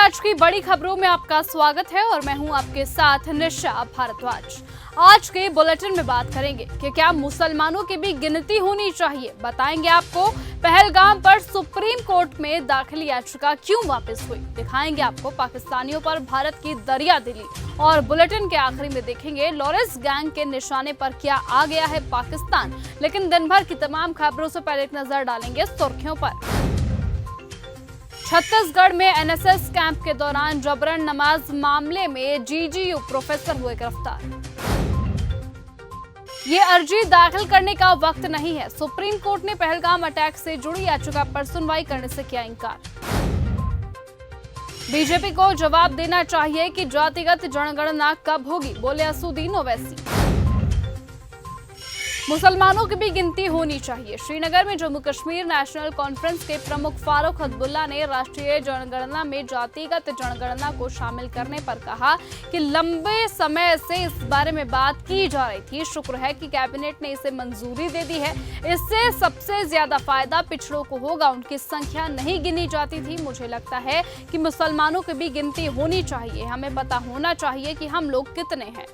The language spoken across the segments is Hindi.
आज की बड़ी खबरों में आपका स्वागत है और मैं हूं आपके साथ निशा भारद्वाज। आज के बुलेटिन में बात करेंगे कि क्या मुसलमानों की भी गिनती होनी चाहिए। बताएंगे आपको पहलगाम पर सुप्रीम कोर्ट में दाखिल याचिका क्यों वापस हुई। दिखाएंगे आपको पाकिस्तानियों पर भारत की दरियादिली और बुलेटिन के आखिरी में देखेंगे लॉरेंस गैंग के निशाने पर क्या आ गया है पाकिस्तान। लेकिन दिन भर की तमाम खबरों से पहले एक नजर डालेंगे सुर्खियों पर। छत्तीसगढ़ में एनएसएस कैंप के दौरान जबरन नमाज मामले में जीजीयू प्रोफेसर हुए गिरफ्तार। ये अर्जी दाखिल करने का वक्त नहीं है। सुप्रीम कोर्ट ने पहलगाम अटैक से जुड़ी याचिका पर सुनवाई करने से किया इनकार। बीजेपी को जवाब देना चाहिए कि जातिगत जनगणना कब होगी, बोले असुद्दीन ओवैसी। मुसलमानों की भी गिनती होनी चाहिए। श्रीनगर में जम्मू कश्मीर नेशनल कॉन्फ्रेंस के प्रमुख फारूक अब्दुल्ला ने राष्ट्रीय जनगणना में जातिगत जनगणना को शामिल करने पर कहा कि लंबे समय से इस बारे में बात की जा रही थी। शुक्र है कि कैबिनेट ने इसे मंजूरी दे दी है। इससे सबसे ज्यादा फायदा पिछड़ों को होगा। उनकी संख्या नहीं गिनी जाती थी। मुझे लगता है कि मुसलमानों की भी गिनती होनी चाहिए। हमें पता होना चाहिए कि हम लोग कितने हैं।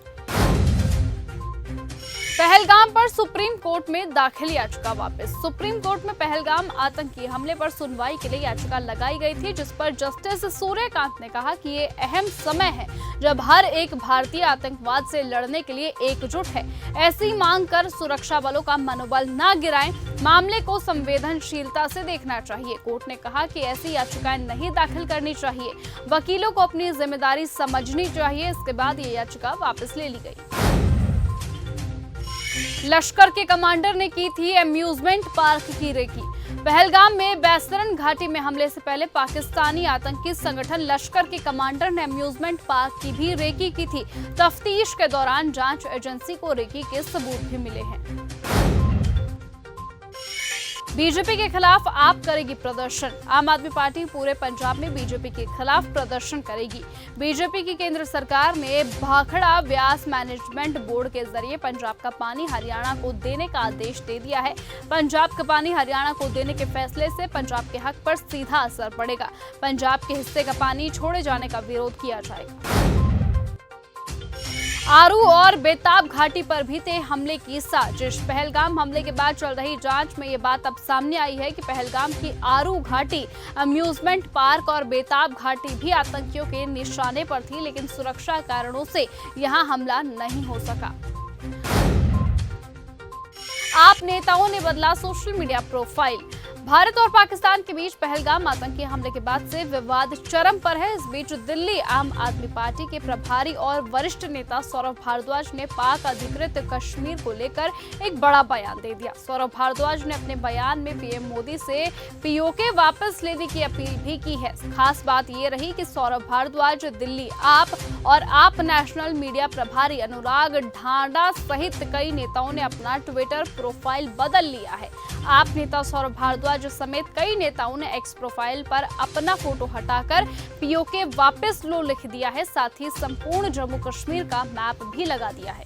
पहलगाम पर सुप्रीम कोर्ट में दाखिल याचिका वापस। सुप्रीम कोर्ट में पहलगाम आतंकी हमले पर सुनवाई के लिए याचिका लगाई गई थी, जिस पर जस्टिस सूर्यकांत ने कहा कि ये अहम समय है जब हर एक भारतीय आतंकवाद से लड़ने के लिए एकजुट है। ऐसी मांग कर सुरक्षा बलों का मनोबल न गिराएं, मामले को संवेदनशीलता से देखना चाहिए। कोर्ट ने कहा कि ऐसी याचिकाएं नहीं दाखिल करनी चाहिए। वकीलों को अपनी जिम्मेदारी समझनी चाहिए। इसके बाद ये याचिका वापस ले ली गई। लश्कर के कमांडर ने की थी अम्यूजमेंट पार्क की रेकी। पहलगाम में बैसरन घाटी में हमले से पहले पाकिस्तानी आतंकी संगठन लश्कर के कमांडर ने अम्यूजमेंट पार्क की भी रेकी की थी। तफ्तीश के दौरान जांच एजेंसी को रेकी के सबूत भी मिले हैं। बीजेपी के खिलाफ आप करेगी प्रदर्शन। आम आदमी पार्टी पूरे पंजाब में बीजेपी के खिलाफ प्रदर्शन करेगी। बीजेपी की केंद्र सरकार ने भाखड़ा व्यास मैनेजमेंट बोर्ड के जरिए पंजाब का पानी हरियाणा को देने का आदेश दे दिया है। पंजाब का पानी हरियाणा को देने के फैसले से पंजाब के हक पर सीधा असर पड़ेगा। पंजाब के हिस्से का पानी छोड़े जाने का विरोध किया जाएगा। आरू और बेताब घाटी पर भी थे हमले की साजिश। पहलगाम हमले के बाद चल रही जांच में ये बात अब सामने आई है कि पहलगाम की आरू घाटी, अम्यूजमेंट पार्क और बेताब घाटी भी आतंकियों के निशाने पर थी, लेकिन सुरक्षा कारणों से यहां हमला नहीं हो सका। आप नेताओं ने बदला सोशल मीडिया प्रोफाइल। भारत और पाकिस्तान के बीच पहलगाम आतंकी हमले के बाद से विवाद चरम पर है। इस बीच दिल्ली आम आदमी पार्टी के प्रभारी और वरिष्ठ नेता सौरभ भारद्वाज ने पाक अधिकृत कश्मीर को लेकर एक बड़ा बयान दे दिया। सौरभ भारद्वाज ने अपने बयान में पीएम मोदी से पीओके वापस लेने की अपील भी की है। खास बात ये रही कि सौरभ भारद्वाज, दिल्ली आप और आप नेशनल मीडिया प्रभारी अनुराग ढांडा सहित कई नेताओं ने अपना ट्विटर प्रोफाइल बदल लिया है। आप नेता सौरभ भारद्वाज समेत कई नेताओं ने एक्स प्रोफाइल पर अपना फोटो हटाकर पीओके वापस लो लिख दिया है। साथ ही संपूर्ण जम्मू कश्मीर का मैप भी लगा दिया है।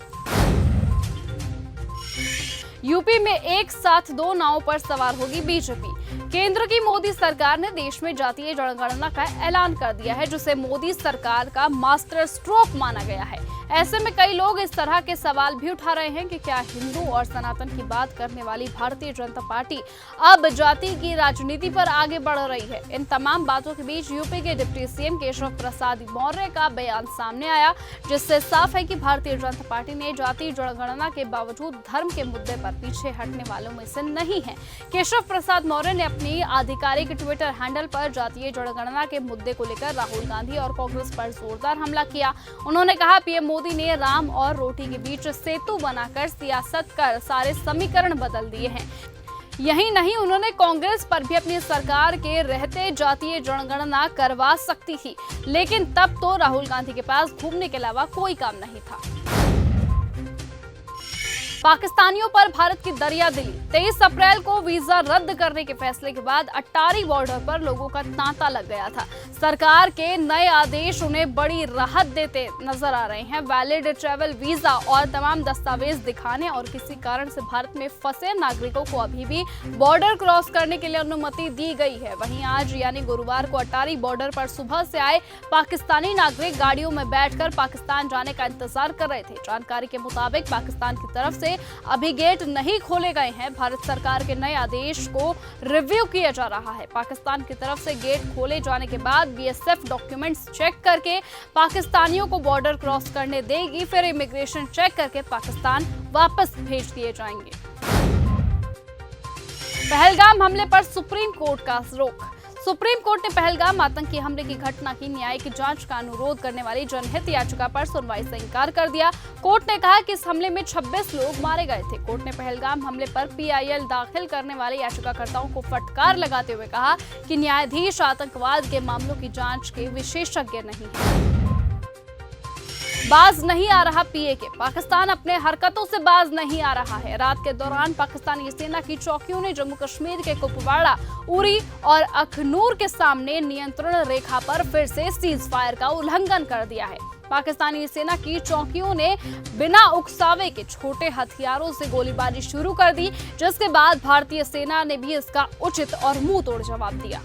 यूपी में एक साथ दो नावों पर सवार होगी बीजेपी। केंद्र की मोदी सरकार ने देश में जातीय जनगणना का ऐलान कर दिया है, जिसे मोदी सरकार का मास्टर स्ट्रोक माना गया है। ऐसे में कई लोग इस तरह के सवाल भी उठा रहे हैं कि क्या हिंदू और सनातन की बात करने वाली भारतीय जनता पार्टी अब जाति की राजनीति पर आगे बढ़ रही है। इन तमाम बातों के बीच यूपी के डिप्टी सीएम केशव प्रसाद मौर्य का बयान सामने आया, जिससे साफ है कि भारतीय जनता पार्टी ने जातीय जनगणना के बावजूद धर्म के मुद्दे पर पीछे हटने वालों में से नहीं है। केशव प्रसाद मौर्य ने अपनी आधिकारिक ट्विटर हैंडल पर जातीय जनगणना के मुद्दे को लेकर राहुल गांधी और कांग्रेस पर जोरदार हमला किया। उन्होंने कहा पीएम मोदी ने राम और रोटी के बीच सेतु बनाकर सियासत कर सारे समीकरण बदल दिए हैं। यही नहीं, उन्होंने कांग्रेस पर भी अपनी सरकार के रहते जातीय जनगणना करवा सकती थी, लेकिन तब तो राहुल गांधी के पास घूमने के अलावा कोई काम नहीं था। पाकिस्तानियों पर भारत की दरियादिली। 23 अप्रैल को वीजा रद्द करने के फैसले के बाद अट्टारी बॉर्डर पर लोगों का तांता लग गया था। सरकार के नए आदेश उन्हें बड़ी राहत देते नजर आ रहे हैं। वैलिड ट्रैवल वीजा और तमाम दस्तावेज दिखाने और किसी कारण से भारत में फंसे नागरिकों को अभी भी बॉर्डर क्रॉस करने के लिए अनुमति दी गई है। वहीं आज यानी गुरुवार को अट्टारी बॉर्डर पर सुबह से आए पाकिस्तानी नागरिक गाड़ियों में बैठकर पाकिस्तान जाने का इंतजार कर रहे थे। जानकारी के मुताबिक पाकिस्तान की तरफ से अभी गेट नहीं खोले गए हैं। भारत सरकार के नए आदेश को रिव्यू किया जा रहा है। पाकिस्तान की तरफ से गेट खोले जाने के बाद बीएसएफ डॉक्यूमेंट्स चेक करके पाकिस्तानियों को बॉर्डर क्रॉस करने देगी, फिर इमिग्रेशन चेक करके पाकिस्तान वापस भेज दिए जाएंगे। पहलगाम हमले पर सुप्रीम कोर्ट का रोक। सुप्रीम कोर्ट ने पहलगाम आतंकी हमले की घटना की न्यायिक जांच का अनुरोध करने वाली जनहित याचिका पर सुनवाई से इनकार कर दिया। कोर्ट ने कहा कि इस हमले में 26 लोग मारे गए थे। कोर्ट ने पहलगाम हमले पर पीआईएल दाखिल करने वाले याचिकाकर्ताओं को फटकार लगाते हुए कहा कि न्यायाधीश आतंकवाद के मामलों की जांच के विशेषज्ञ नहीं हैं। बाज नहीं आ रहा पीएके। पाकिस्तान अपने हरकतों से बाज नहीं आ रहा है। रात के दौरान पाकिस्तानी सेना की चौकियों ने जम्मू कश्मीर के कुपवाड़ा, उरी और अखनूर के सामने नियंत्रण रेखा पर फिर से सीज फायर का उल्लंघन कर दिया है। पाकिस्तानी सेना की चौकियों ने बिना उकसावे के छोटे हथियारों से गोलीबारी शुरू कर दी, जिसके बाद भारतीय सेना ने भी इसका उचित और मुंह तोड़ जवाब दिया।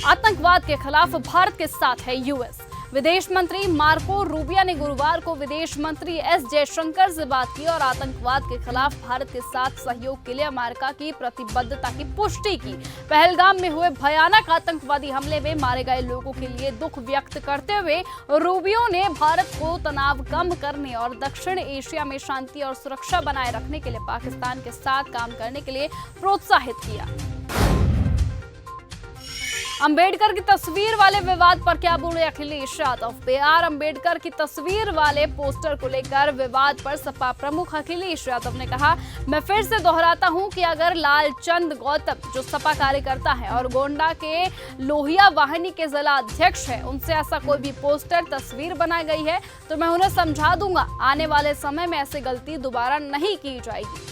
आतंकवाद के खिलाफ भारत के साथ है यूएस। विदेश मंत्री मार्को रूबियो ने गुरुवार को विदेश मंत्री एस जयशंकर से बात की और आतंकवाद के खिलाफ भारत के साथ सहयोग के लिए अमेरिका की प्रतिबद्धता की पुष्टि की। पहलगाम में हुए भयानक आतंकवादी हमले में मारे गए लोगों के लिए दुख व्यक्त करते हुए रूबियो ने भारत को तनाव कम करने और दक्षिण एशिया में शांति और सुरक्षा बनाए रखने के लिए पाकिस्तान के साथ काम करने के लिए प्रोत्साहित किया। अंबेडकर की तस्वीर वाले विवाद पर क्या बोले अखिलेश यादव। बीआर अंबेडकर की तस्वीर वाले पोस्टर को लेकर विवाद पर सपा प्रमुख अखिलेश यादव ने कहा, मैं फिर से दोहराता हूं कि अगर लालचंद गौतम जो सपा कार्यकर्ता है और गोंडा के लोहिया वाहिनी के जिला अध्यक्ष है, उनसे ऐसा कोई भी पोस्टर तस्वीर बनाई गई है तो मैं उन्हें समझा दूंगा। आने वाले समय में ऐसी गलती दोबारा नहीं की जाएगी।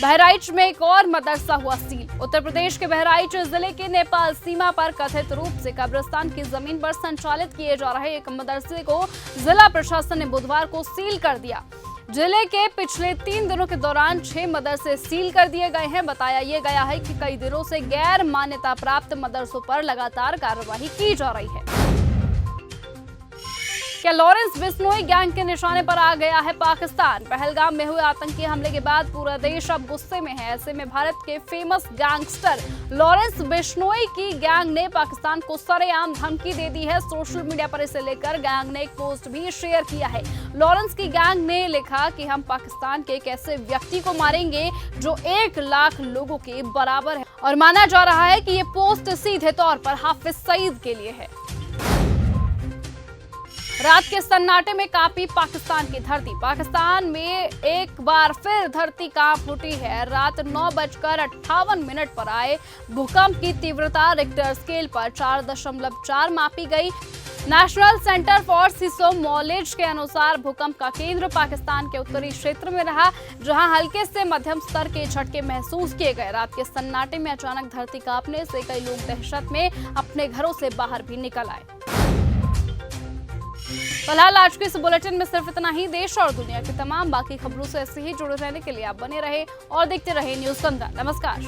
बहराइच में एक और मदरसा हुआ सील। उत्तर प्रदेश के बहराइच जिले के नेपाल सीमा पर कथित रूप से कब्रिस्तान की जमीन पर संचालित किए जा रहे एक मदरसे को जिला प्रशासन ने बुधवार को सील कर दिया। जिले के पिछले 3 दिनों के दौरान 6 मदरसे सील कर दिए गए हैं। बताया ये गया है कि कई दिनों से गैर मान्यता प्राप्त मदरसों पर लगातार कार्रवाई की जा रही है। क्या लॉरेंस बिश्नोई गैंग के निशाने पर आ गया है पाकिस्तान। पहलगाम में हुए आतंकी हमले के बाद पूरा देश अब गुस्से में है। ऐसे में भारत के फेमस गैंगस्टर लॉरेंस बिश्नोई की गैंग ने पाकिस्तान को सरेआम धमकी दे दी है। सोशल मीडिया पर इसे लेकर गैंग ने एक पोस्ट भी शेयर किया है। लॉरेंस की गैंग ने लिखा कि हम पाकिस्तान के एक ऐसे व्यक्ति को मारेंगे जो 1 लाख लोगों के बराबर है, और माना जा रहा है कि ये पोस्ट सीधे तौर पर हाफिज सईद के लिए है। रात के सन्नाटे में कांपी पाकिस्तान की धरती। पाकिस्तान में एक बार फिर धरती कांप उठी है। रात 9:58 पर आए भूकंप की तीव्रता रिक्टर स्केल पर 4.4 मापी गई। नेशनल सेंटर फॉर सिस्मोलॉजी के अनुसार भूकंप का केंद्र पाकिस्तान के उत्तरी क्षेत्र में रहा, जहां हल्के से मध्यम स्तर के झटके महसूस किए गए। रात के सन्नाटे में अचानक धरती कांपने से कई लोग दहशत में अपने घरों से बाहर भी निकल आए। फिलहाल आज के इस बुलेटिन में सिर्फ इतना ही। देश और दुनिया की तमाम बाकी खबरों से ऐसे ही जुड़े रहने के लिए आप बने रहे और देखते रहे न्यूज़ संध्या। नमस्कार।